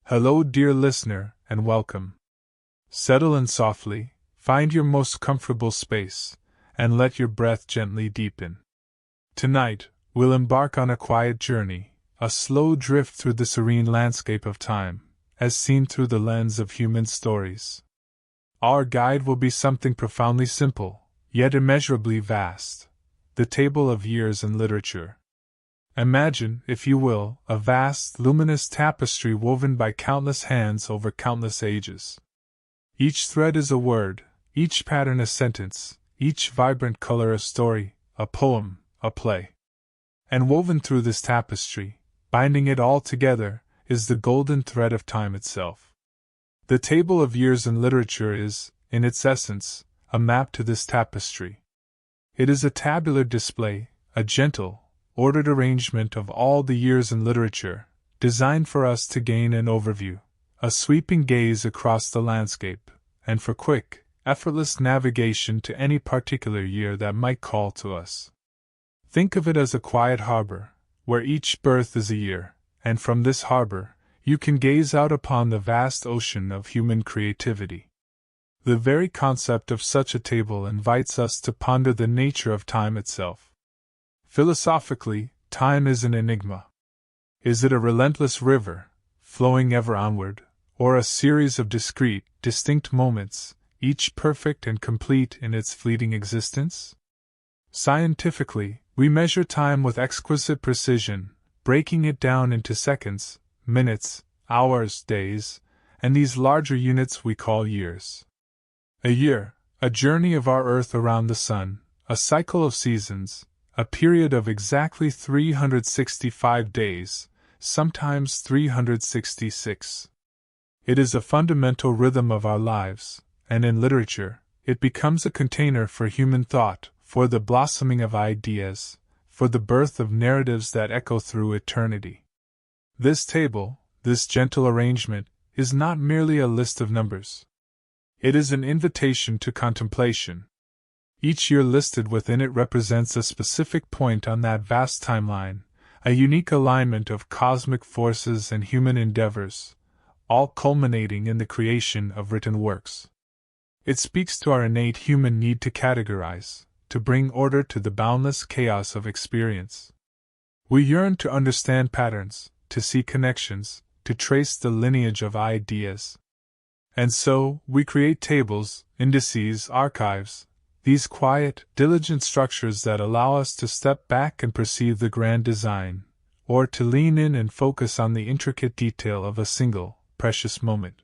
Hello, dear listener, and welcome. Settle in softly, find your most comfortable space, and let your breath gently deepen. Tonight, we'll embark on a quiet journey, a slow drift through the serene landscape of time, as seen through the lens of human stories. Our guide will be something profoundly simple, yet immeasurably vast: the table of years in literature. Imagine, if you will, a vast, luminous tapestry woven by countless hands over countless ages. Each thread is a word, each pattern a sentence, each vibrant color a story, a poem, a play. And woven through this tapestry, binding it all together, is the golden thread of time itself. The table of years in literature is, in its essence, a map to this tapestry. It is a tabular display, a gentle, ordered arrangement of all the years in literature, designed for us to gain an overview, a sweeping gaze across the landscape, and for quick, effortless navigation to any particular year that might call to us. Think of it as a quiet harbor, where each berth is a year, and from this harbor, you can gaze out upon the vast ocean of human creativity. The very concept of such a table invites us to ponder the nature of time itself. Philosophically, time is an enigma. Is it a relentless river, flowing ever onward, or a series of discrete, distinct moments, each perfect and complete in its fleeting existence? Scientifically, we measure time with exquisite precision, breaking it down into seconds, minutes, hours, days, and these larger units we call years. A year, a journey of our Earth around the Sun, a cycle of seasons, a period of exactly 365 days, sometimes 366. It is a fundamental rhythm of our lives, and in literature, it becomes a container for human thought, for the blossoming of ideas, for the birth of narratives that echo through eternity. This table, this gentle arrangement, is not merely a list of numbers. It is an invitation to contemplation. Each year listed within it represents a specific point on that vast timeline, a unique alignment of cosmic forces and human endeavors, all culminating in the creation of written works. It speaks to our innate human need to categorize, to bring order to the boundless chaos of experience. We yearn to understand patterns, to see connections, to trace the lineage of ideas. And so, we create tables, indices, archives, these quiet, diligent structures that allow us to step back and perceive the grand design, or to lean in and focus on the intricate detail of a single, precious moment.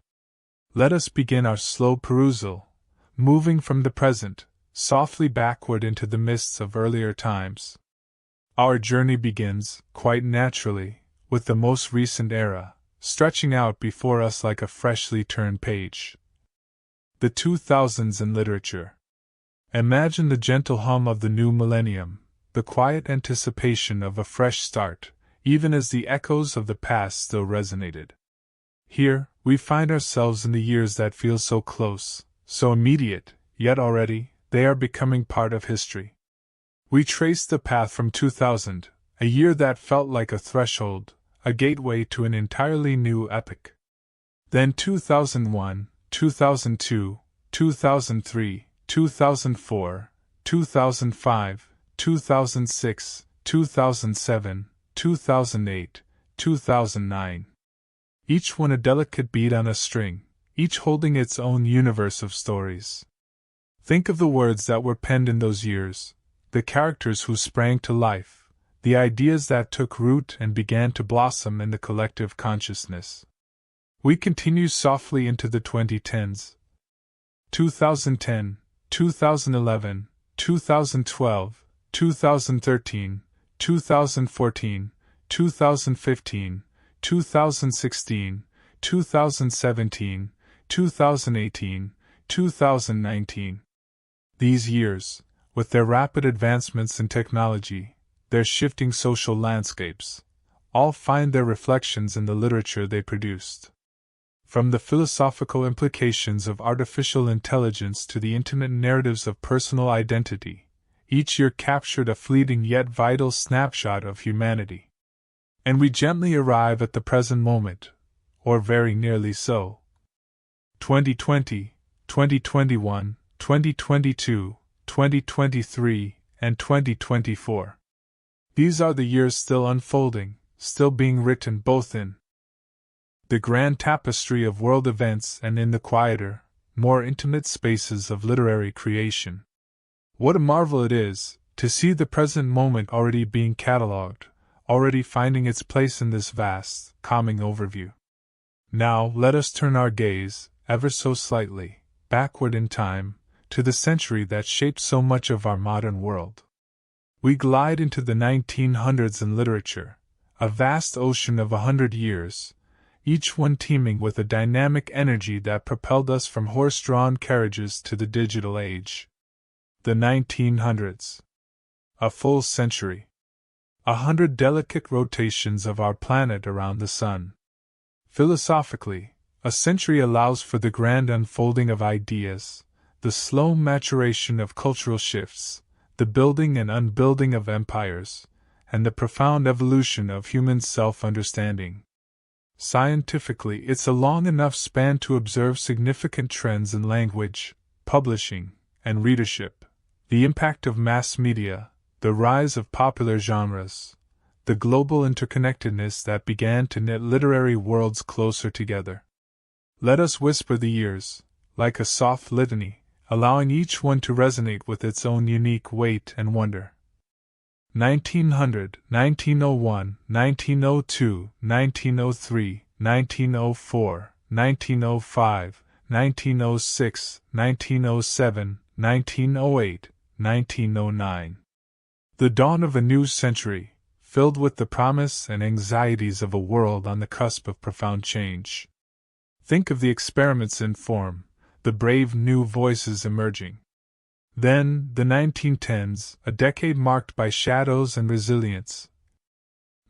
Let us begin our slow perusal, moving from the present, softly backward into the mists of earlier times. Our journey begins, quite naturally, with the most recent era, stretching out before us like a freshly turned page. The 2000s in literature. Imagine the gentle hum of the new millennium, the quiet anticipation of a fresh start, even as the echoes of the past still resonated. Here, we find ourselves in the years that feel so close, so immediate, yet already, they are becoming part of history. We trace the path from 2000, a year that felt like a threshold, a gateway to an entirely new epoch. Then 2001, 2002, 2003, 2004, 2005, 2006, 2007, 2008, 2009. Each one a delicate bead on a string, each holding its own universe of stories. Think of the words that were penned in those years, the characters who sprang to life, the ideas that took root and began to blossom in the collective consciousness. We continue softly into the 2010s. 2010, 2011, 2012, 2013, 2014, 2015, 2016, 2017, 2018, 2019. These years, with their rapid advancements in technology, their shifting social landscapes, all find their reflections in the literature they produced. From the philosophical implications of artificial intelligence to the intimate narratives of personal identity, each year captured a fleeting yet vital snapshot of humanity. And we gently arrive at the present moment, or very nearly so. 2020, 2021, 2022, 2023, and 2024. These are the years still unfolding, still being written both in the grand tapestry of world events and in the quieter, more intimate spaces of literary creation. What a marvel it is, to see the present moment already being catalogued, already finding its place in this vast, calming overview. Now let us turn our gaze, ever so slightly, backward in time, to the century that shaped so much of our modern world. We glide into the 1900s in literature, a vast ocean of 100 years, each one teeming with a dynamic energy that propelled us from horse-drawn carriages to the digital age. The 1900s. A full century. 100 delicate rotations of our planet around the sun. Philosophically, a century allows for the grand unfolding of ideas, the slow maturation of cultural shifts, the building and unbuilding of empires, and the profound evolution of human self-understanding. Scientifically, it's a long enough span to observe significant trends in language, publishing, and readership, the impact of mass media, the rise of popular genres, the global interconnectedness that began to knit literary worlds closer together. Let us whisper the years, like a soft litany, allowing each one to resonate with its own unique weight and wonder. 1900, 1901, 1902, 1903, 1904, 1905, 1906, 1907, 1908, 1909. The dawn of a new century, filled with the promise and anxieties of a world on the cusp of profound change. Think of the experiments in form, the brave new voices emerging. Then, the 1910s, a decade marked by shadows and resilience.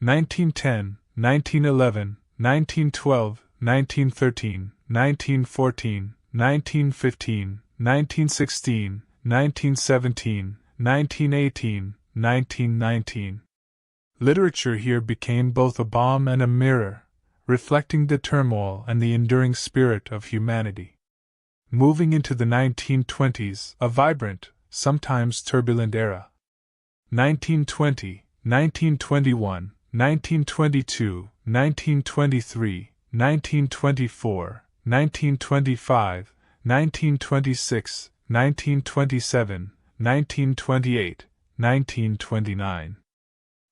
1910, 1911, 1912, 1913, 1914, 1915, 1916, 1917, 1918, 1919. Literature here became both a balm and a mirror, reflecting the turmoil and the enduring spirit of humanity. Moving into the 1920s, a vibrant, sometimes turbulent era. 1920, 1921, 1922, 1923, 1924, 1925, 1926, 1927, 1928, 1929.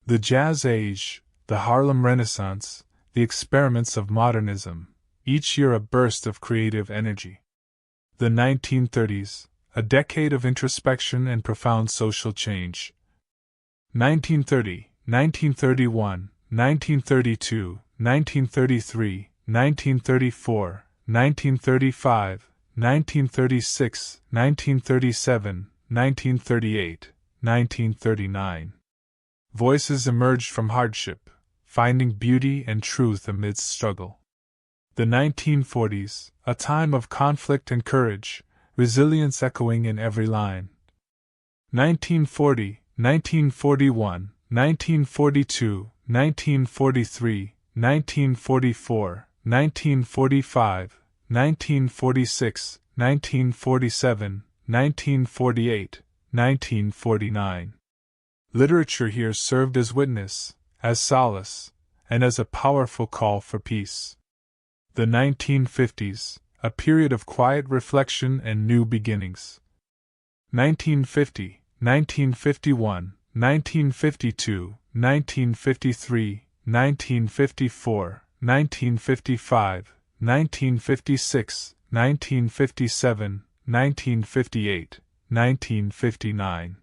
The Jazz Age, the Harlem Renaissance, the experiments of modernism, each year a burst of creative energy. The 1930s, a decade of introspection and profound social change. 1930, 1931, 1932, 1933, 1934, 1935, 1936, 1937, 1938, 1939. Voices emerged from hardship, finding beauty and truth amidst struggle. The 1940s, a time of conflict and courage, resilience echoing in every line. 1940, 1941, 1942, 1943, 1944, 1945, 1946, 1947, 1948, 1949. Literature here served as witness, as solace, and as a powerful call for peace. The 1950s, a period of quiet reflection and new beginnings. 1950, 1951, 1952, 1953, 1954, 1955, 1956, 1957, 1958, 1959.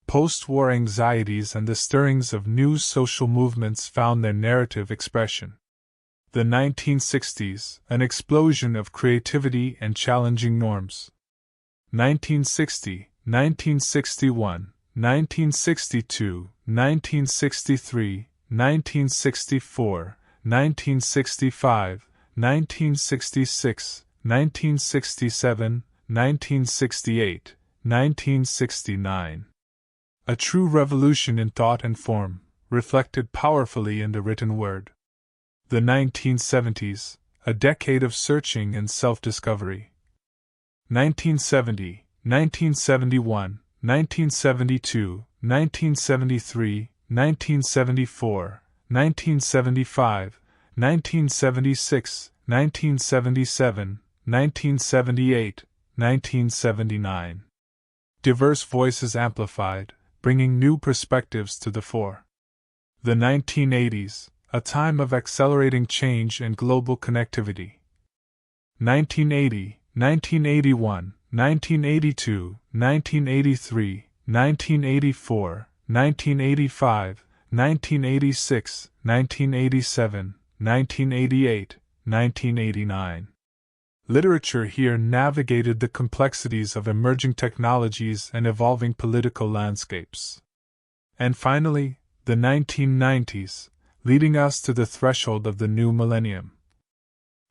Post-war anxieties and the stirrings of new social movements found their narrative expression. The 1960s, an explosion of creativity and challenging norms. 1960, 1961, 1962, 1963, 1964, 1965, 1966, 1967, 1968, 1969. A true revolution in thought and form, reflected powerfully in the written word. The 1970s, a decade of searching and self-discovery. 1970, 1971, 1972, 1973, 1974, 1975, 1976, 1977, 1978, 1979. Diverse voices amplified, bringing new perspectives to the fore. The 1980s, a time of accelerating change and global connectivity. 1980, 1981, 1982, 1983, 1984, 1985, 1986, 1987, 1988, 1989. Literature here navigated the complexities of emerging technologies and evolving political landscapes. And finally, the 1990s, leading us to the threshold of the new millennium.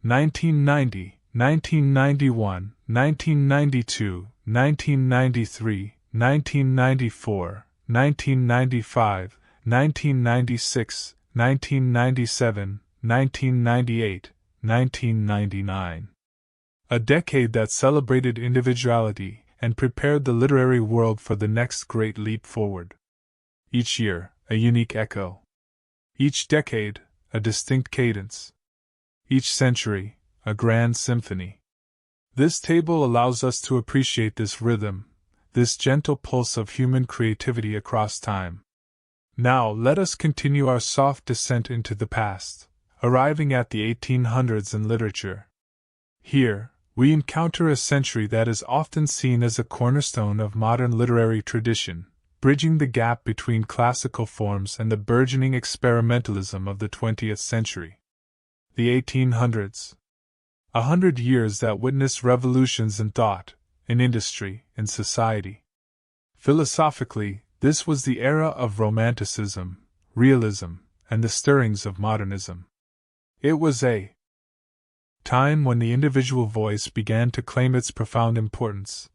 1990, 1991, 1992, 1993, 1994, 1995, 1996, 1997, 1998, 1999. A decade that celebrated individuality and prepared the literary world for the next great leap forward. Each year, a unique echo. Each decade, a distinct cadence. Each century, a grand symphony. This table allows us to appreciate this rhythm, this gentle pulse of human creativity across time. Now let us continue our soft descent into the past, arriving at the 1800s in literature. Here, we encounter a century that is often seen as a cornerstone of modern literary tradition, bridging the gap between classical forms and the burgeoning experimentalism of the 20th century. The 1800s. 100 years that witnessed revolutions in thought, in industry, in society. Philosophically, this was the era of Romanticism, realism, and the stirrings of modernism. It was a time when the individual voice began to claim its profound importance,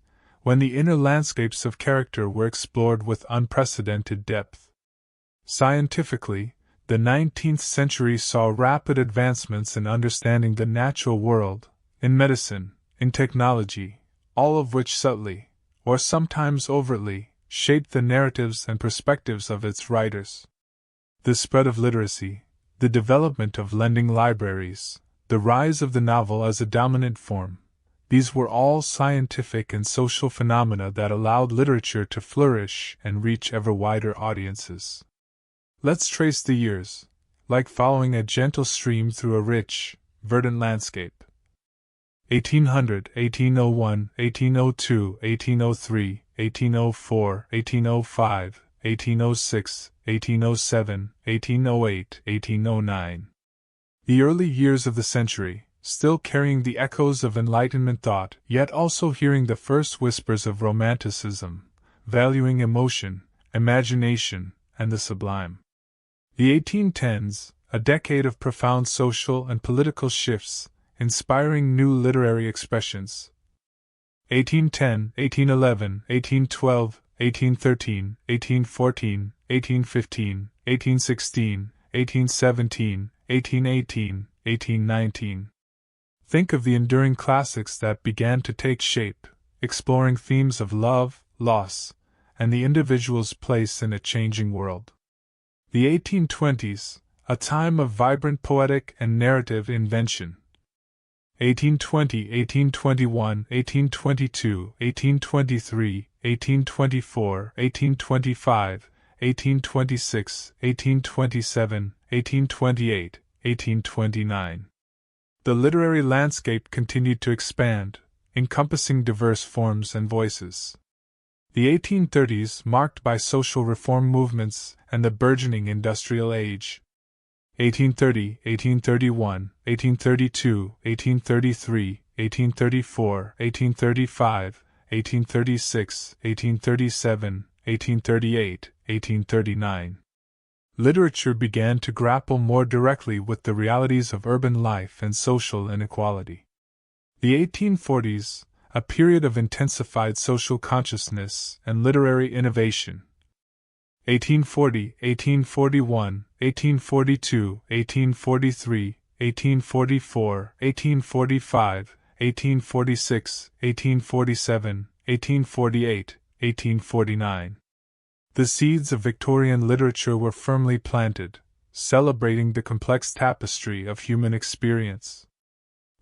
when the inner landscapes of character were explored with unprecedented depth. Scientifically, the 19th century saw rapid advancements in understanding the natural world, in medicine, in technology, all of which subtly, or sometimes overtly, shaped the narratives and perspectives of its writers. The spread of literacy, the development of lending libraries, the rise of the novel as a dominant form, these were all scientific and social phenomena that allowed literature to flourish and reach ever wider audiences. Let's trace the years, like following a gentle stream through a rich, verdant landscape. 1800, 1801, 1802, 1803, 1804, 1805, 1806, 1807, 1808, 1809. The early years of the century, still carrying the echoes of Enlightenment thought, yet also hearing the first whispers of Romanticism, valuing emotion, imagination, and the sublime. The 1810s, a decade of profound social and political shifts, inspiring new literary expressions. 1810, 1811, 1812, 1813, 1814, 1815, 1816, 1817, 1818, 1819. Think of the enduring classics that began to take shape, exploring themes of love, loss, and the individual's place in a changing world. The 1820s, a time of vibrant poetic and narrative invention. 1820, 1821, 1822, 1823, 1824, 1825, 1826, 1827, 1828, 1829. The literary landscape continued to expand, encompassing diverse forms and voices. The 1830s marked by social reform movements and the burgeoning industrial age. 1830, 1831, 1832, 1833, 1834, 1835, 1836, 1837, 1838, 1839. Literature began to grapple more directly with the realities of urban life and social inequality. The 1840s, a period of intensified social consciousness and literary innovation. 1840, 1841, 1842, 1843, 1844, 1845, 1846, 1847, 1848, 1849. The seeds of Victorian literature were firmly planted, celebrating the complex tapestry of human experience.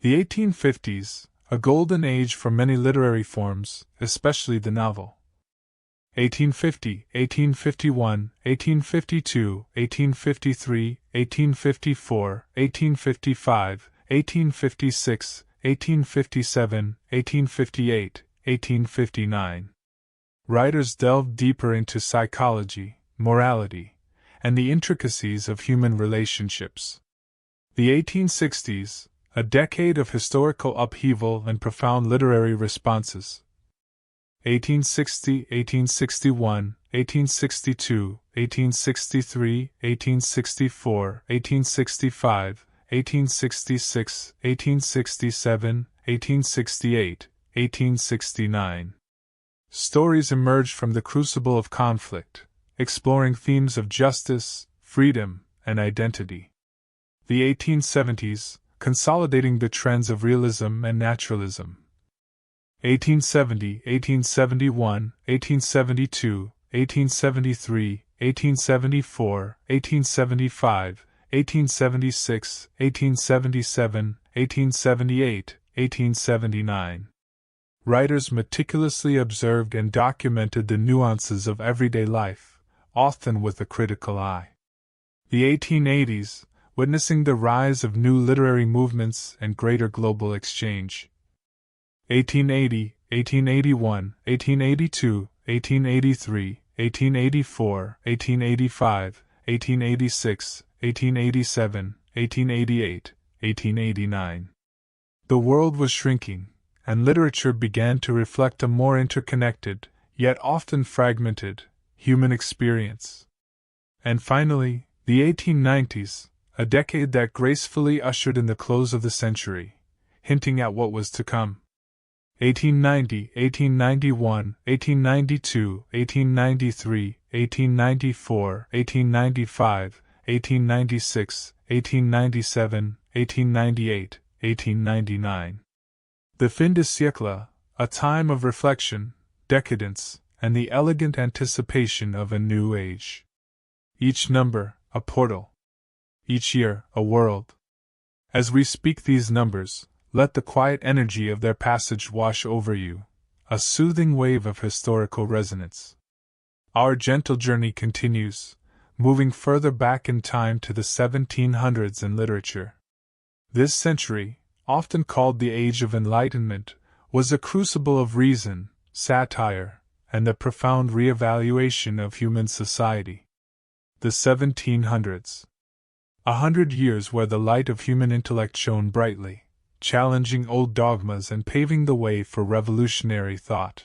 The 1850s, a golden age for many literary forms, especially the novel. 1850, 1851, 1852, 1853, 1854, 1855, 1856, 1857, 1858, 1859. Writers delved deeper into psychology, morality, and the intricacies of human relationships. The 1860s, a decade of historical upheaval and profound literary responses. 1860, 1861, 1862, 1863, 1864, 1865, 1866, 1867, 1868, 1869. Stories emerged from the crucible of conflict, exploring themes of justice, freedom, and identity. The 1870s, consolidating the trends of realism and naturalism. 1870, 1871, 1872, 1873, 1874, 1875, 1876, 1877, 1878, 1879. Writers meticulously observed and documented the nuances of everyday life, often with a critical eye. The 1880s, witnessing the rise of new literary movements and greater global exchange. 1880, 1881, 1882, 1883, 1884, 1885, 1886, 1887, 1888, 1889. The world was shrinking, and literature began to reflect a more interconnected, yet often fragmented, human experience. And finally, the 1890s, a decade that gracefully ushered in the close of the century, hinting at what was to come. 1890, 1891, 1892, 1893, 1894, 1895, 1896, 1897, 1898, 1899. The fin de siècle, a time of reflection, decadence, and the elegant anticipation of a new age. Each number, a portal. Each year, a world. As we speak these numbers, let the quiet energy of their passage wash over you, a soothing wave of historical resonance. Our gentle journey continues, moving further back in time to the 1700s in literature. This century, often called the Age of Enlightenment, was a crucible of reason, satire, and the profound re-evaluation of human society. The 1700s. 100 years where the light of human intellect shone brightly, challenging old dogmas and paving the way for revolutionary thought.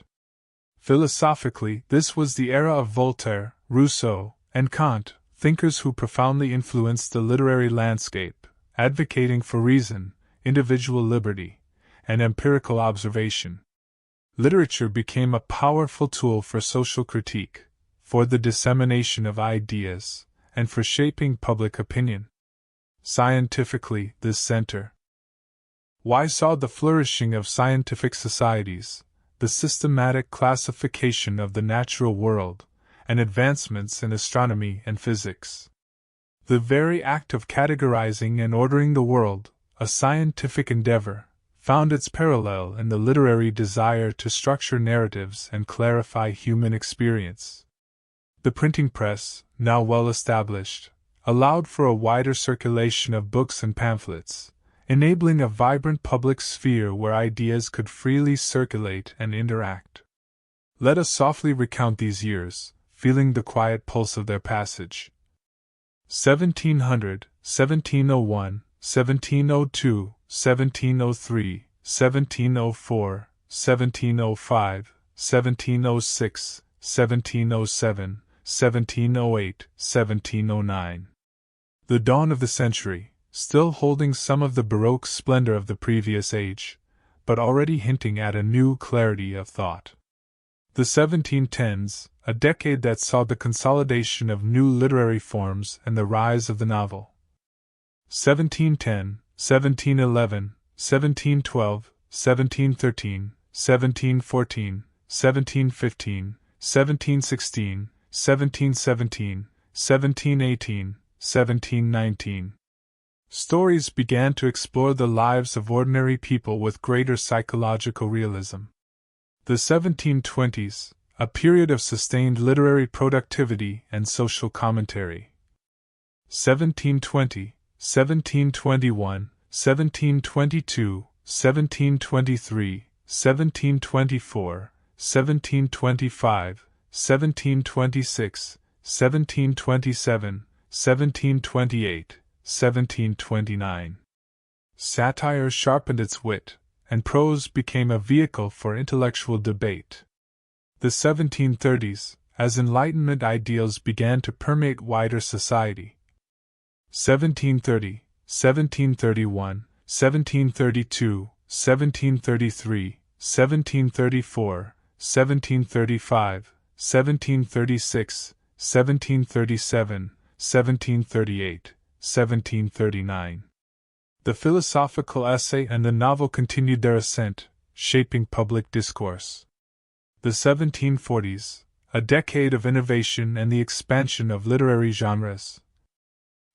Philosophically, this was the era of Voltaire, Rousseau, and Kant, thinkers who profoundly influenced the literary landscape, advocating for reason, individual liberty, and empirical observation. Literature became a powerful tool for social critique, for the dissemination of ideas, and for shaping public opinion. Scientifically, this center saw the flourishing of scientific societies, the systematic classification of the natural world, and advancements in astronomy and physics. The very act of categorizing and ordering the world, a scientific endeavor, found its parallel in the literary desire to structure narratives and clarify human experience. The printing press, now well established, allowed for a wider circulation of books and pamphlets, enabling a vibrant public sphere where ideas could freely circulate and interact. Let us softly recount these years, feeling the quiet pulse of their passage. 1700, 1701, 1702, 1703, 1704, 1705, 1706, 1707, 1708, 1709. The dawn of the century, still holding some of the Baroque splendor of the previous age, but already hinting at a new clarity of thought. The 1710s, a decade that saw the consolidation of new literary forms and the rise of the novel. 1710, 1711, 1712, 1713, 1714, 1715, 1716, 1717, 1718, 1719. Stories began to explore the lives of ordinary people with greater psychological realism. The 1720s, a period of sustained literary productivity and social commentary. 1720, 1721, 1722, 1723, 1724, 1725, 1726, 1727, 1728, 1729. Satire sharpened its wit, and prose became a vehicle for intellectual debate. The 1730s, as Enlightenment ideals began to permeate wider society. 1730, 1731, 1732, 1733, 1734, 1735, 1736, 1737, 1738, 1739. The philosophical essay and the novel continued their ascent, shaping public discourse. The 1740s, a decade of innovation and the expansion of literary genres.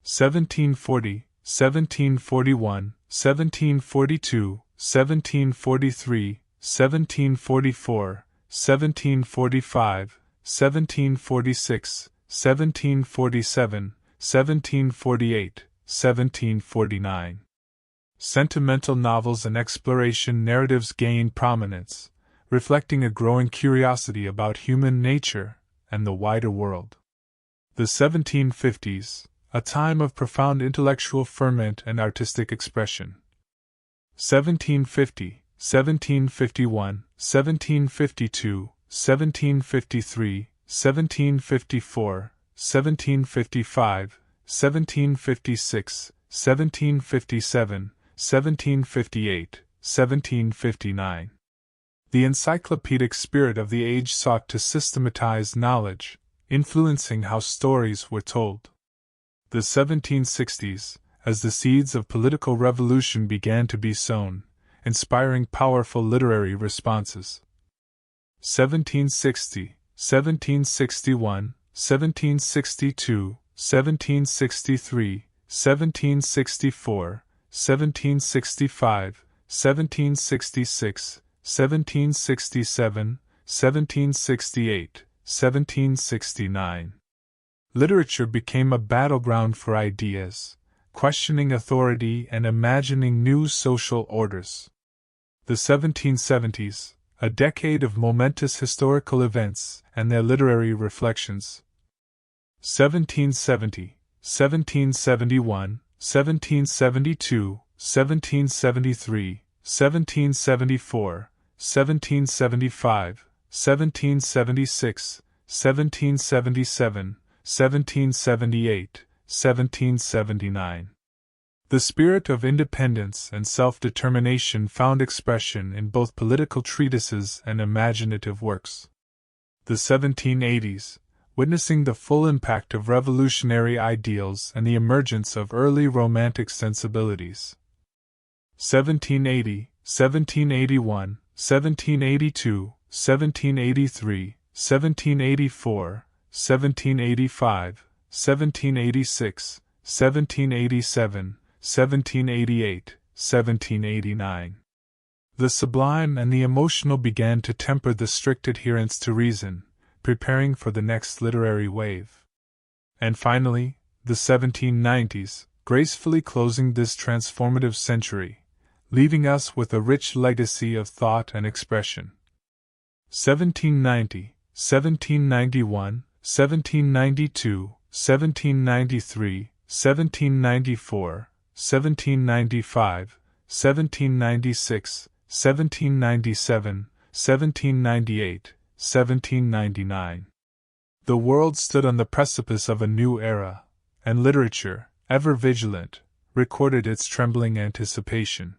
1740, 1741, 1742, 1743, 1744, 1745, 1746, 1747, 1748, 1749. Sentimental novels and exploration narratives gained prominence, reflecting a growing curiosity about human nature and the wider world. The 1750s, a time of profound intellectual ferment and artistic expression. 1750, 1751, 1752, 1753, 1754, 1755, 1756, 1757, 1758, 1759. The encyclopedic spirit of the age sought to systematize knowledge, influencing how stories were told. The 1760s, as the seeds of political revolution began to be sown, inspiring powerful literary responses. 1760, 1761, 1762, 1763, 1764, 1765, 1766, 1767, 1768, 1769. Literature became a battleground for ideas, questioning authority and imagining new social orders. The 1770s, a decade of momentous historical events and their literary reflections. 1770, 1771, 1772, 1773, 1774, 1775, 1776, 1777, 1778, 1779. The spirit of independence and self-determination found expression in both political treatises and imaginative works. The 1780s, witnessing the full impact of revolutionary ideals and the emergence of early Romantic sensibilities. 1780, 1781, 1782, 1783, 1784, 1785, 1786, 1787, 1788, 1789. The sublime and the emotional began to temper the strict adherence to reason, preparing for the next literary wave. And finally, the 1790s, gracefully closing this transformative century, leaving us with a rich legacy of thought and expression. 1790, 1791, 1792, 1793, 1794, 1795, 1796, 1797, 1798, 1799. The world stood on the precipice of a new era, and literature, ever vigilant, recorded its trembling anticipation.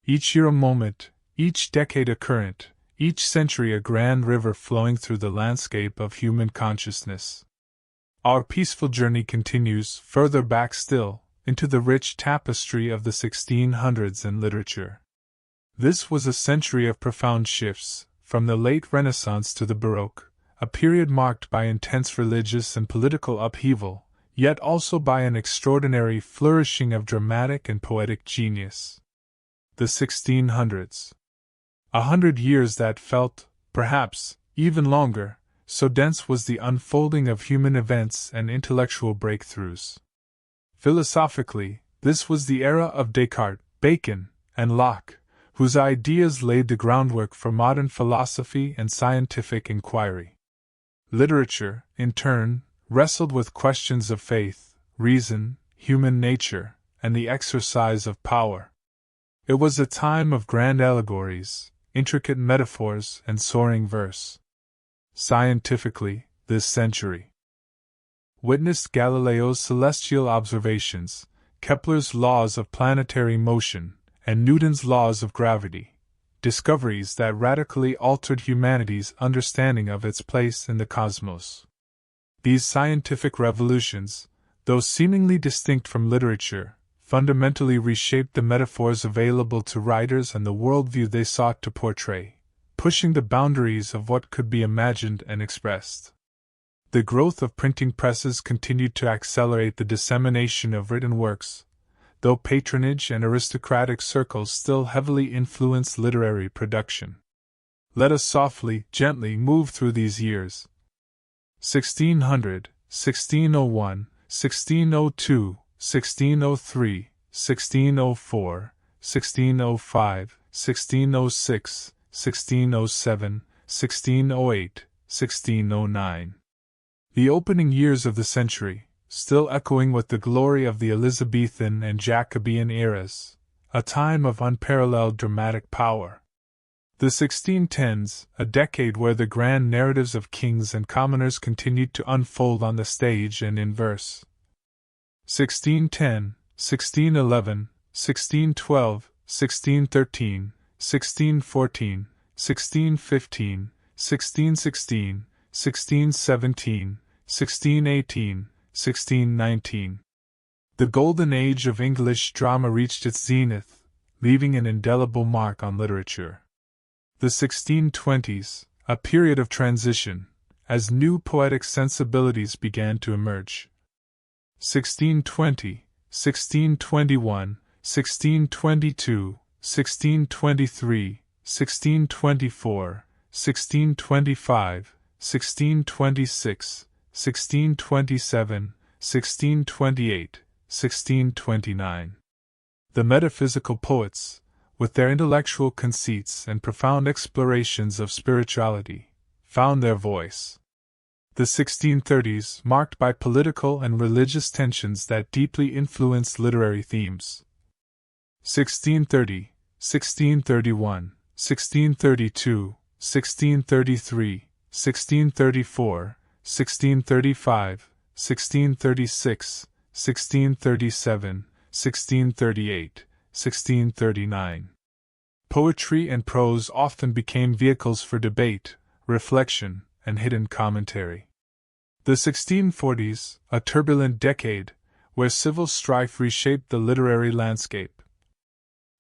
Each year a moment, each decade a current, each century a grand river flowing through the landscape of human consciousness. Our peaceful journey continues, further back still, into the rich tapestry of the 1600s in literature. This was a century of profound shifts, from the late Renaissance to the Baroque, a period marked by intense religious and political upheaval, yet also by an extraordinary flourishing of dramatic and poetic genius. The 1600s. 100 years that felt, perhaps, even longer, so dense was the unfolding of human events and intellectual breakthroughs. Philosophically, this was the era of Descartes, Bacon, and Locke, whose ideas laid the groundwork for modern philosophy and scientific inquiry. Literature, in turn, wrestled with questions of faith, reason, human nature, and the exercise of power. It was a time of grand allegories, intricate metaphors, and soaring verse. Scientifically, this century witnessed Galileo's celestial observations, Kepler's laws of planetary motion, and Newton's laws of gravity, discoveries that radically altered humanity's understanding of its place in the cosmos. These scientific revolutions, though seemingly distinct from literature, fundamentally reshaped the metaphors available to writers and the worldview they sought to portray, pushing the boundaries of what could be imagined and expressed. The growth of printing presses continued to accelerate the dissemination of written works, though patronage and aristocratic circles still heavily influenced literary production. Let us softly, gently move through these years. 1600, 1601, 1602, 1603, 1604, 1605, 1606, 1607, 1608, 1609. The opening years of the century, still echoing with the glory of the Elizabethan and Jacobean eras, a time of unparalleled dramatic power. The 1610s, a decade where the grand narratives of kings and commoners continued to unfold on the stage and in verse. 1610, 1611, 1612, 1613, 1614, 1615, 1616, 1617, 1618, 1619. The golden age of English drama reached its zenith, leaving an indelible mark on literature. The 1620s, a period of transition, as new poetic sensibilities began to emerge. 1620, 1621, 1622, 1623, 1624, 1625, 1626, 1627, 1628, 1629. The metaphysical poets, with their intellectual conceits and profound explorations of spirituality, found their voice. The 1630s, marked by political and religious tensions that deeply influenced literary themes. 1630, 1631, 1632, 1633, 1634, 1635, 1636, 1637, 1638, 1639. Poetry and prose often became vehicles for debate, reflection, and hidden commentary. The 1640s, a turbulent decade, where civil strife reshaped the literary landscape.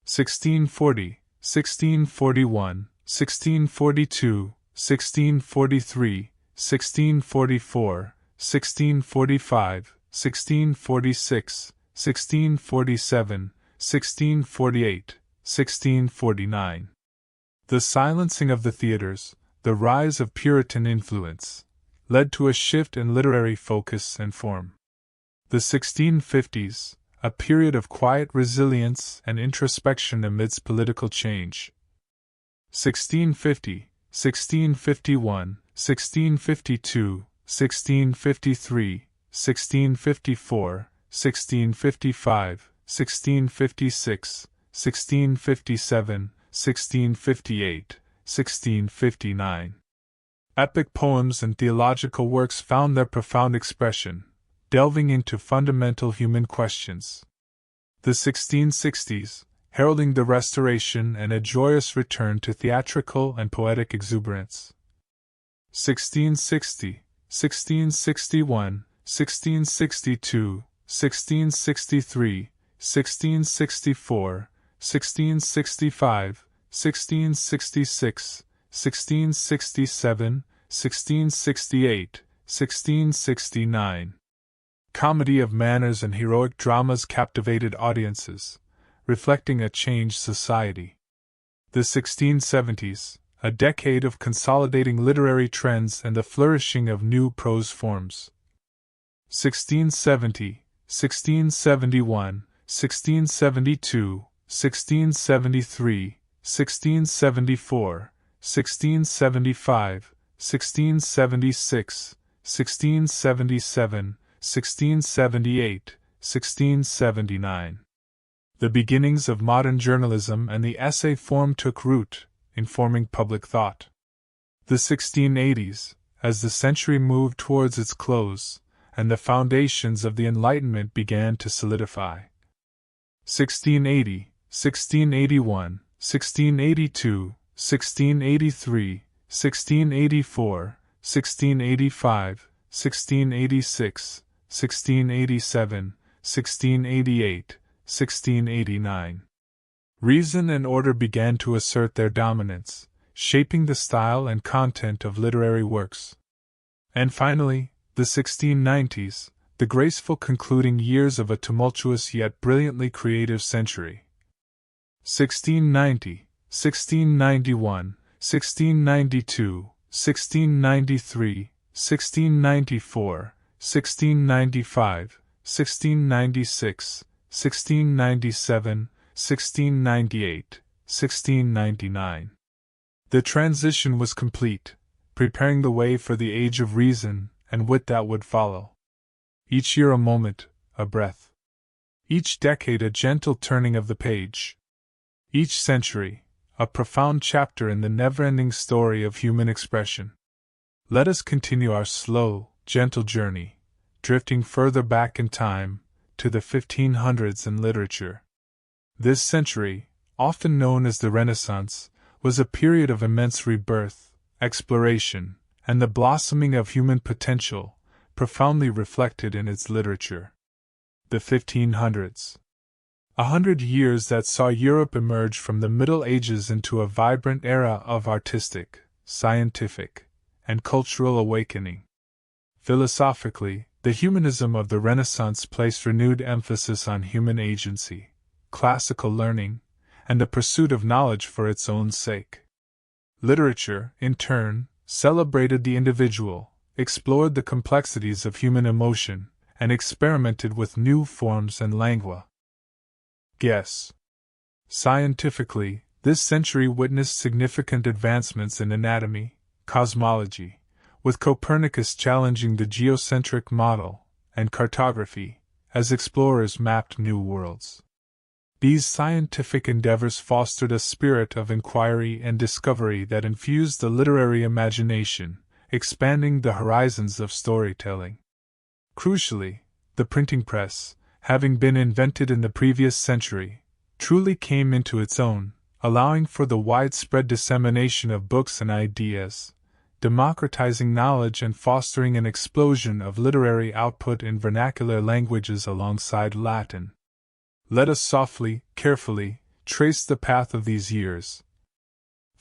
1640, 1641, 1642, 1643, 1644, 1645, 1646, 1647, 1648, 1649. The silencing of the theaters, the rise of Puritan influence, led to a shift in literary focus and form. The 1650s, a period of quiet resilience and introspection amidst political change. 1650, 1651, 1652, 1653, 1654, 1655, 1656, 1657, 1658, 1659. Epic poems and theological works found their profound expression, delving into fundamental human questions. The 1660s, heralding the Restoration and a joyous return to theatrical and poetic exuberance. 1660, 1661, 1662, 1663, 1664, 1665, 1666, 1667, 1668, 1669. Comedy of manners and heroic dramas captivated audiences, reflecting a changed society. The 1670s, a decade of consolidating literary trends and the flourishing of new prose forms. 1670, 1671, 1672, 1673, 1674, 1675, 1676, 1677, 1678, 1679. The beginnings of modern journalism and the essay form took root, informing public thought. The 1680s, as the century moved towards its close, and the foundations of the Enlightenment began to solidify. 1680, 1681, 1682, 1683, 1684, 1685, 1686, 1687, 1688, 1689. Reason and order began to assert their dominance, shaping the style and content of literary works. And finally, the 1690s, the graceful concluding years of a tumultuous yet brilliantly creative century. 1690, 1691, 1692, 1693, 1694, 1695, 1696, 1697, 1698, 1699. The transition was complete, preparing the way for the age of reason and wit that would follow. Each year a moment, a breath. Each decade a gentle turning of the page. Each century, a profound chapter in the never-ending story of human expression. Let us continue our slow, gentle journey, drifting further back in time, to the 1500s in literature. This century, often known as the Renaissance, was a period of immense rebirth, exploration, and the blossoming of human potential, profoundly reflected in its literature. The 1500s. 100 years that saw Europe emerge from the Middle Ages into a vibrant era of artistic, scientific, and cultural awakening. Philosophically, the humanism of the Renaissance placed renewed emphasis on human agency, classical learning, and the pursuit of knowledge for its own sake. Literature, in turn, celebrated the individual, explored the complexities of human emotion, and experimented with new forms and lingua. Guess. Scientifically, this century witnessed significant advancements in anatomy, cosmology, with Copernicus challenging the geocentric model, and cartography, as explorers mapped new worlds. These scientific endeavors fostered a spirit of inquiry and discovery that infused the literary imagination, expanding the horizons of storytelling. Crucially, the printing press, having been invented in the previous century, truly came into its own, allowing for the widespread dissemination of books and ideas, democratizing knowledge and fostering an explosion of literary output in vernacular languages alongside Latin. Let us softly, carefully, trace the path of these years.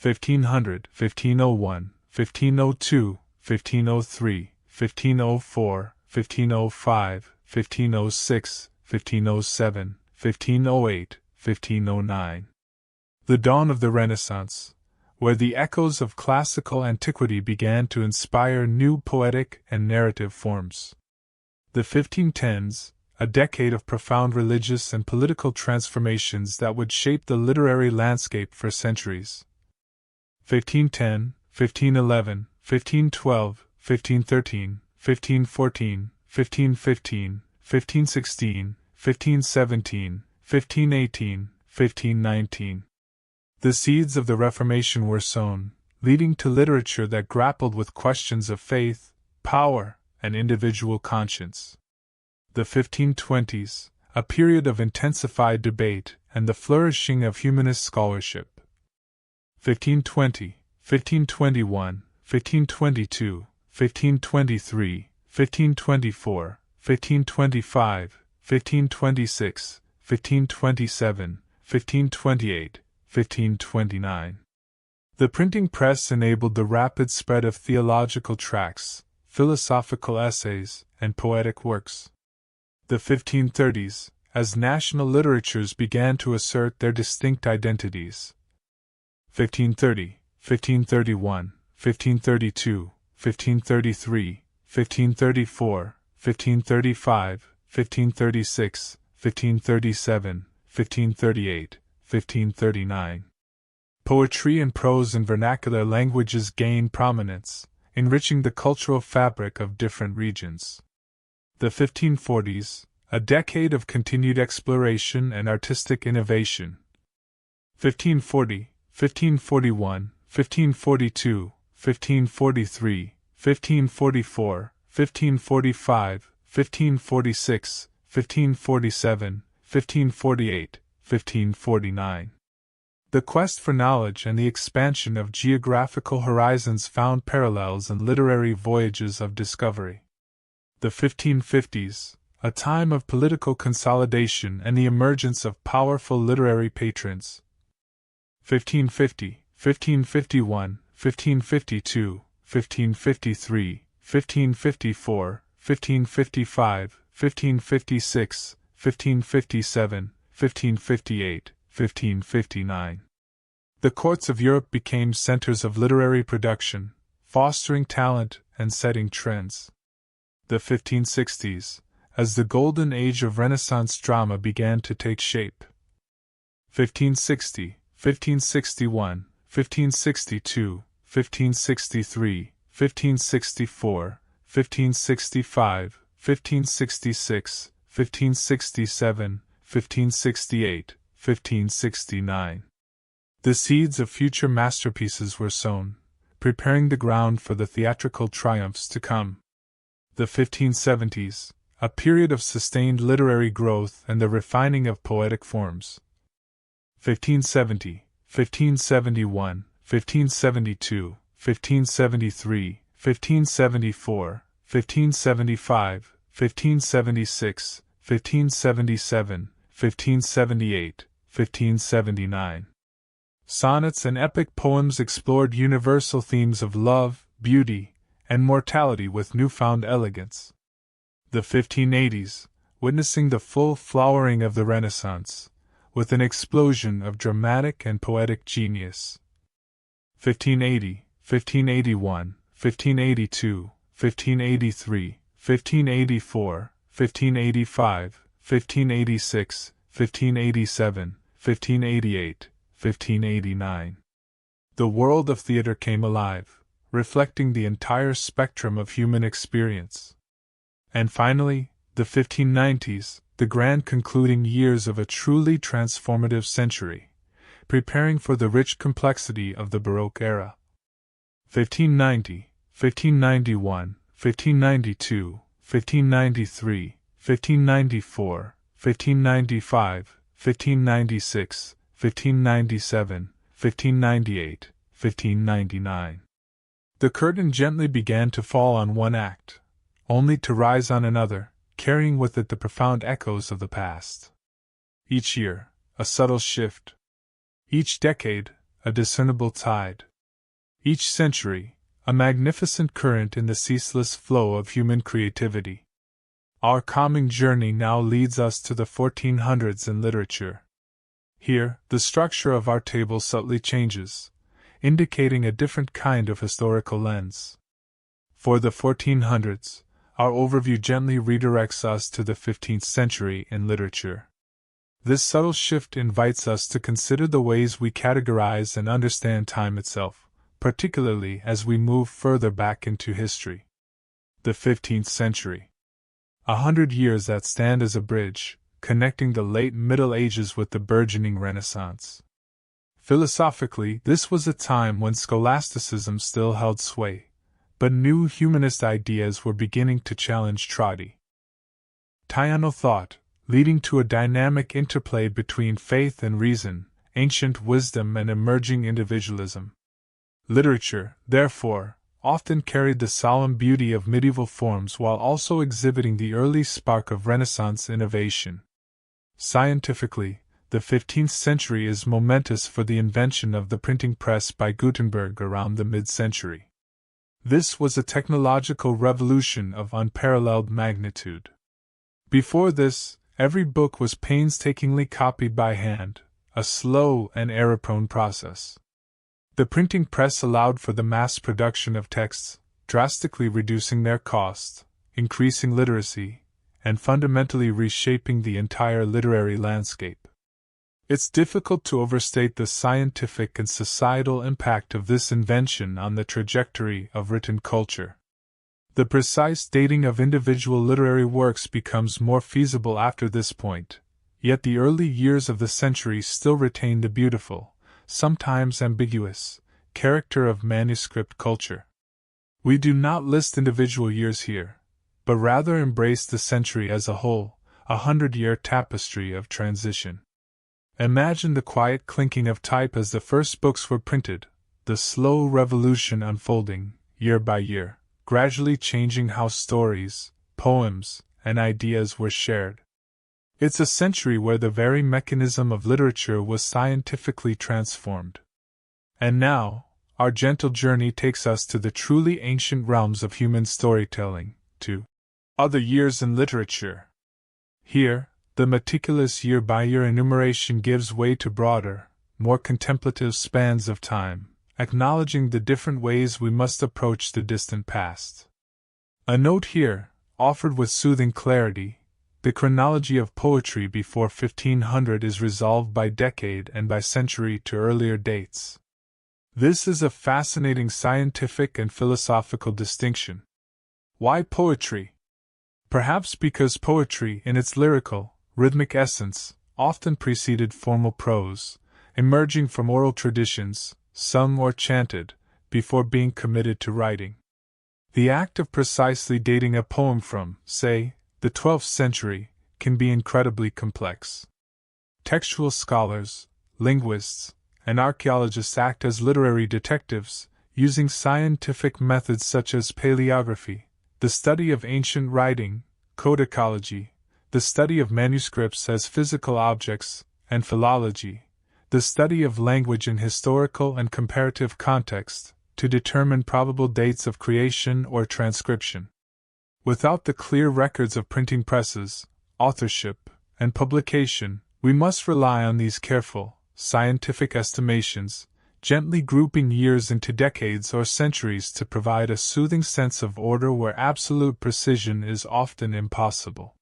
1500, 1501, 1502, 1503, 1504, 1505, 1506, 1507, 1508, 1509. The dawn of the Renaissance, where the echoes of classical antiquity began to inspire new poetic and narrative forms. The 1510s, a decade of profound religious and political transformations that would shape the literary landscape for centuries. 1510, 1511, 1512, 1513, 1514, 1515, 1516, 1517, 1518, 1519. The seeds of the Reformation were sown, leading to literature that grappled with questions of faith, power, and individual conscience. The 1520s, a period of intensified debate and the flourishing of humanist scholarship. 1520, 1521, 1522, 1523, 1524, 1525, 1526, 1527, 1528, 1529. The printing press enabled the rapid spread of theological tracts, philosophical essays, and poetic works. The 1530s, as national literatures began to assert their distinct identities. 1530, 1531, 1532, 1533, 1534, 1535, 1536, 1537, 1538, 1539. Poetry and prose in vernacular languages gained prominence, enriching the cultural fabric of different regions. The 1540s, a decade of continued exploration and artistic innovation. 1540, 1541, 1542, 1543, 1544, 1545, 1546, 1547, 1548, 1549. The quest for knowledge and the expansion of geographical horizons found parallels in literary voyages of discovery. The 1550s, a time of political consolidation and the emergence of powerful literary patrons. 1550, 1551, 1552, 1553, 1554, 1555, 1556, 1557, 1558, 1559. The courts of Europe became centers of literary production, fostering talent and setting trends. The 1560s, as the golden age of Renaissance drama began to take shape. 1560, 1561, 1562, 1563, 1564, 1565, 1566, 1567, 1568, 1569. The seeds of future masterpieces were sown, preparing the ground for the theatrical triumphs to come. The 1570s, a period of sustained literary growth and the refining of poetic forms. 1570, 1571, 1572, 1573, 1574, 1575, 1576, 1577, 1578, 1579. Sonnets and epic poems explored universal themes of love, beauty, and mortality with newfound elegance. The 1580s, witnessing the full flowering of the Renaissance, with an explosion of dramatic and poetic genius. 1580, 1581, 1582, 1583, 1584, 1585, 1586, 1587, 1588, 1589. The world of theater came alive, reflecting the entire spectrum of human experience. And finally, the 1590s, the grand concluding years of a truly transformative century, preparing for the rich complexity of the Baroque era. 1590, 1591, 1592, 1593, 1594, 1595, 1596, 1597, 1598, 1599. The curtain gently began to fall on one act, only to rise on another, carrying with it the profound echoes of the past. Each year, a subtle shift. Each decade, a discernible tide. Each century, a magnificent current in the ceaseless flow of human creativity. Our calming journey now leads us to the 1400s in literature. Here, the structure of our table subtly changes, indicating a different kind of historical lens. For the 1400s, our overview gently redirects us to the 15th century in literature. This subtle shift invites us to consider the ways we categorize and understand time itself, particularly as we move further back into history. The 15th century. 100 years that stand as a bridge, connecting the late Middle Ages with the burgeoning Renaissance. Philosophically, this was a time when scholasticism still held sway, but new humanist ideas were beginning to challenge Traditional thought, leading to a dynamic interplay between faith and reason, ancient wisdom and emerging individualism. Literature, therefore, often carried the solemn beauty of medieval forms while also exhibiting the early spark of Renaissance innovation. Scientifically, the 15th century is momentous for the invention of the printing press by Gutenberg around the mid-century. This was a technological revolution of unparalleled magnitude. Before this, every book was painstakingly copied by hand, a slow and error-prone process. The printing press allowed for the mass production of texts, drastically reducing their cost, increasing literacy, and fundamentally reshaping the entire literary landscape. It's difficult to overstate the scientific and societal impact of this invention on the trajectory of written culture. The precise dating of individual literary works becomes more feasible after this point, yet the early years of the century still retain the beautiful, sometimes ambiguous, character of manuscript culture. We do not list individual years here, but rather embrace the century as a whole, a 100-year tapestry of transition. Imagine the quiet clinking of type as the first books were printed, the slow revolution unfolding, year by year, gradually changing how stories, poems, and ideas were shared. It's a century where the very mechanism of literature was scientifically transformed. And now, our gentle journey takes us to the truly ancient realms of human storytelling, to other years in literature. Here, the meticulous year-by-year enumeration gives way to broader, more contemplative spans of time, acknowledging the different ways we must approach the distant past. A note here, offered with soothing clarity: the chronology of poetry before 1500 is resolved by decade and by century to earlier dates. This is a fascinating scientific and philosophical distinction. Why poetry? Perhaps because poetry, in its lyrical, rhythmic essence, often preceded formal prose, emerging from oral traditions, sung or chanted, before being committed to writing. The act of precisely dating a poem from, say, the 12th century, can be incredibly complex. Textual scholars, linguists, and archaeologists act as literary detectives, using scientific methods such as paleography, the study of ancient writing, codicology, the study of manuscripts as physical objects, and philology, the study of language in historical and comparative context, to determine probable dates of creation or transcription. Without the clear records of printing presses, authorship, and publication, we must rely on these careful, scientific estimations, gently grouping years into decades or centuries to provide a soothing sense of order where absolute precision is often impossible.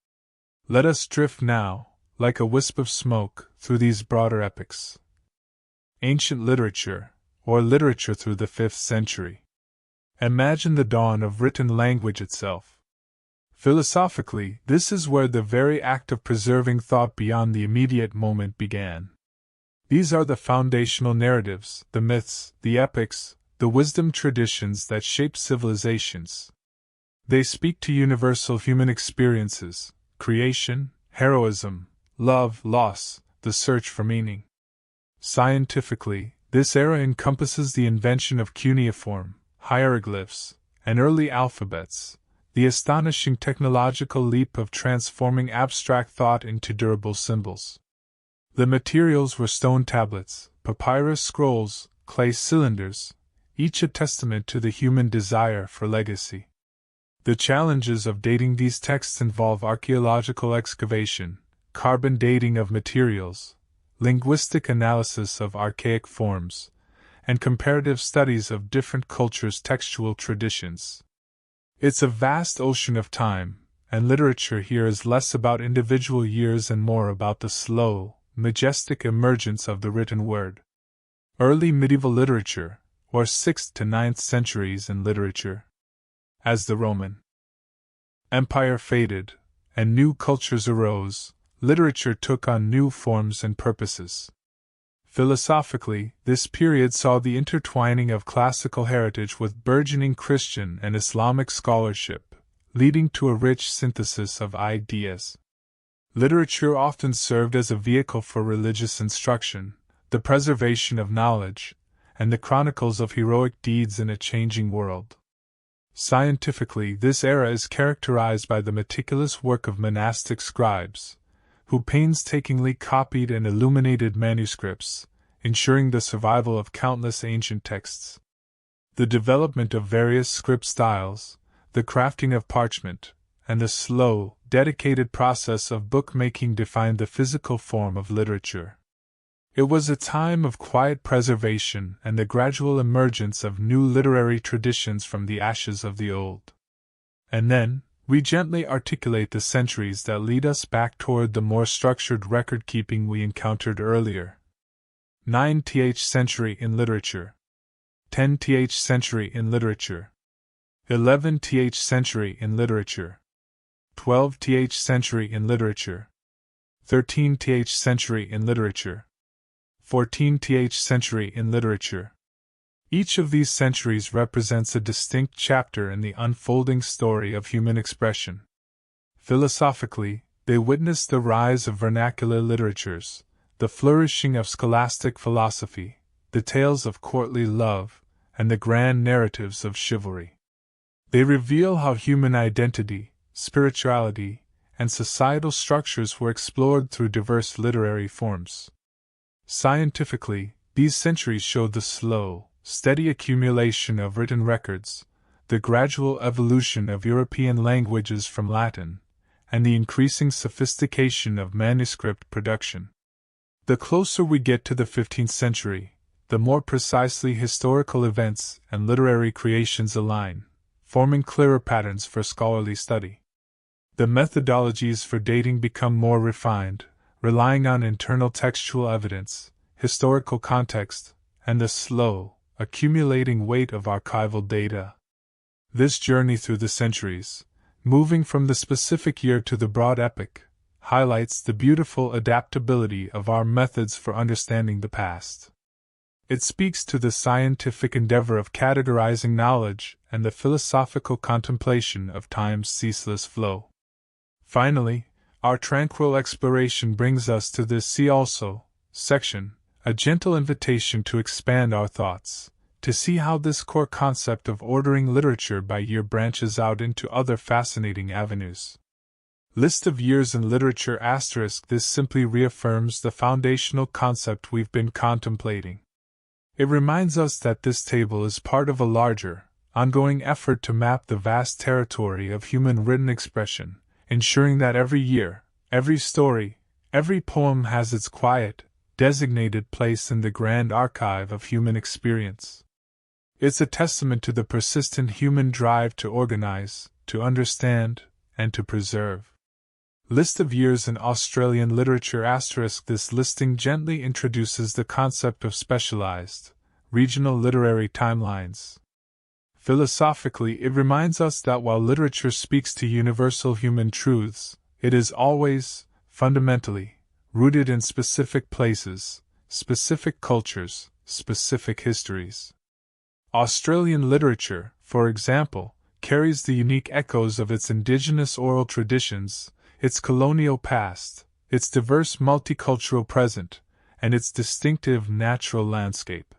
Let us drift now, like a wisp of smoke, through these broader epochs. Ancient literature, or literature through the 5th century. Imagine the dawn of written language itself. Philosophically, this is where the very act of preserving thought beyond the immediate moment began. These are the foundational narratives, the myths, the epics, the wisdom traditions that shape civilizations. They speak to universal human experiences: creation, heroism, love, loss, the search for meaning. Scientifically, this era encompasses the invention of cuneiform, hieroglyphs, and early alphabets, the astonishing technological leap of transforming abstract thought into durable symbols. The materials were stone tablets, papyrus scrolls, clay cylinders, each a testament to the human desire for legacy. The challenges of dating these texts involve archaeological excavation, carbon dating of materials, linguistic analysis of archaic forms, and comparative studies of different cultures' textual traditions. It's a vast ocean of time, and literature here is less about individual years and more about the slow, majestic emergence of the written word. Early medieval literature, or 6th to 9th centuries in literature. As the Roman Empire faded, and new cultures arose, literature took on new forms and purposes. Philosophically, this period saw the intertwining of classical heritage with burgeoning Christian and Islamic scholarship, leading to a rich synthesis of ideas. Literature often served as a vehicle for religious instruction, the preservation of knowledge, and the chronicles of heroic deeds in a changing world. Scientifically, this era is characterized by the meticulous work of monastic scribes, who painstakingly copied and illuminated manuscripts, ensuring the survival of countless ancient texts. The development of various script styles, the crafting of parchment, and the slow, dedicated process of bookmaking defined the physical form of literature. It was a time of quiet preservation and the gradual emergence of new literary traditions from the ashes of the old. And then, we gently articulate the centuries that lead us back toward the more structured record-keeping we encountered earlier. 9th century in literature. 10th century in literature. 11th century in literature. 12th century in literature. 13th century in literature. 14th century in literature. Each of these centuries represents a distinct chapter in the unfolding story of human expression. Philosophically, they witnessed the rise of vernacular literatures, the flourishing of scholastic philosophy, the tales of courtly love, and the grand narratives of chivalry. They reveal how human identity, spirituality, and societal structures were explored through diverse literary forms. Scientifically, these centuries showed the slow, steady accumulation of written records, the gradual evolution of European languages from Latin, and the increasing sophistication of manuscript production. The closer we get to the 15th century, the more precisely historical events and literary creations align, forming clearer patterns for scholarly study. The methodologies for dating become more refined, relying on internal textual evidence, historical context, and the slow, accumulating weight of archival data. This journey through the centuries, moving from the specific year to the broad epoch, highlights the beautiful adaptability of our methods for understanding the past. It speaks to the scientific endeavor of categorizing knowledge and the philosophical contemplation of time's ceaseless flow. Finally, our tranquil exploration brings us to this See Also section, a gentle invitation to expand our thoughts, to see how this core concept of ordering literature by year branches out into other fascinating avenues. List of years in literature *. This simply reaffirms the foundational concept we've been contemplating. It reminds us that this table is part of a larger, ongoing effort to map the vast territory of human written expression, ensuring that every year, every story, every poem has its quiet, designated place in the grand archive of human experience. It's a testament to the persistent human drive to organize, to understand, and to preserve. List of years in Australian literature *. This listing gently introduces the concept of specialized, regional literary timelines. Philosophically, it reminds us that while literature speaks to universal human truths, it is always, fundamentally, rooted in specific places, specific cultures, specific histories. Australian literature, for example, carries the unique echoes of its indigenous oral traditions, its colonial past, its diverse multicultural present, and its distinctive natural landscape.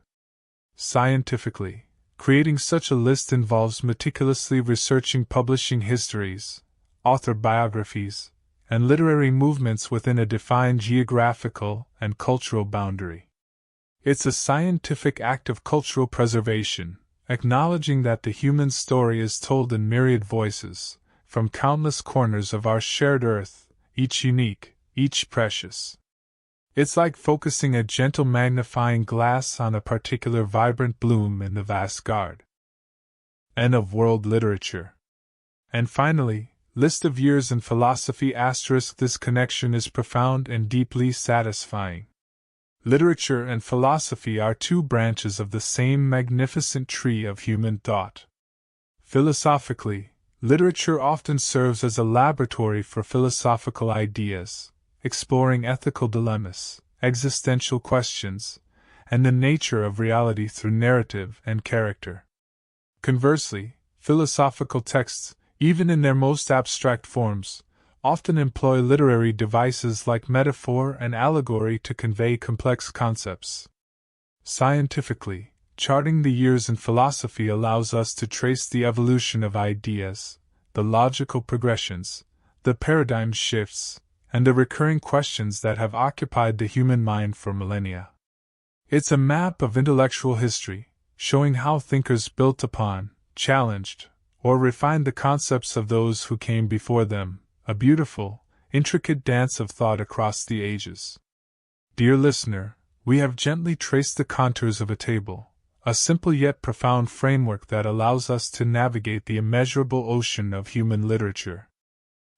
Scientifically, creating such a list involves meticulously researching publishing histories, author biographies, and literary movements within a defined geographical and cultural boundary. It's a scientific act of cultural preservation, acknowledging that the human story is told in myriad voices, from countless corners of our shared earth, each unique, each precious. It's like focusing a gentle magnifying glass on a particular vibrant bloom in the vast garden. End of world literature. And finally, list of years in philosophy *. This connection is profound and deeply satisfying. Literature and philosophy are two branches of the same magnificent tree of human thought. Philosophically, literature often serves as a laboratory for philosophical ideas, exploring ethical dilemmas, existential questions, and the nature of reality through narrative and character. Conversely, philosophical texts, even in their most abstract forms, often employ literary devices like metaphor and allegory to convey complex concepts. Scientifically, charting the years in philosophy allows us to trace the evolution of ideas, the logical progressions, the paradigm shifts, and the recurring questions that have occupied the human mind for millennia. It's a map of intellectual history, showing how thinkers built upon, challenged, or refined the concepts of those who came before them, a beautiful, intricate dance of thought across the ages. Dear listener, we have gently traced the contours of a table, a simple yet profound framework that allows us to navigate the immeasurable ocean of human literature.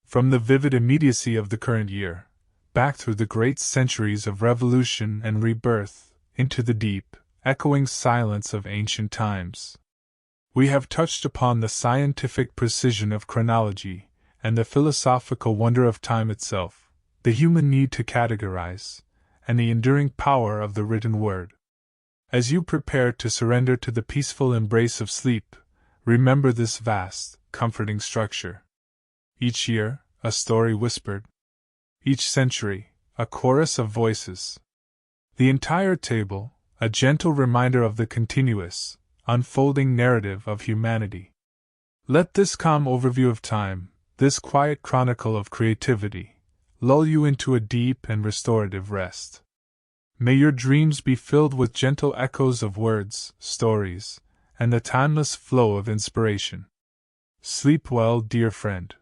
From the vivid immediacy of the current year, back through the great centuries of revolution and rebirth, into the deep, echoing silence of ancient times. We have touched upon the scientific precision of chronology, and the philosophical wonder of time itself, the human need to categorize, and the enduring power of the written word. As you prepare to surrender to the peaceful embrace of sleep, remember this vast, comforting structure. Each year, a story whispered. Each century, a chorus of voices. The entire table, a gentle reminder of the continuous, unfolding narrative of humanity. Let this calm overview of time, this quiet chronicle of creativity, lull you into a deep and restorative rest. May your dreams be filled with gentle echoes of words, stories, and the timeless flow of inspiration. Sleep well, dear friend.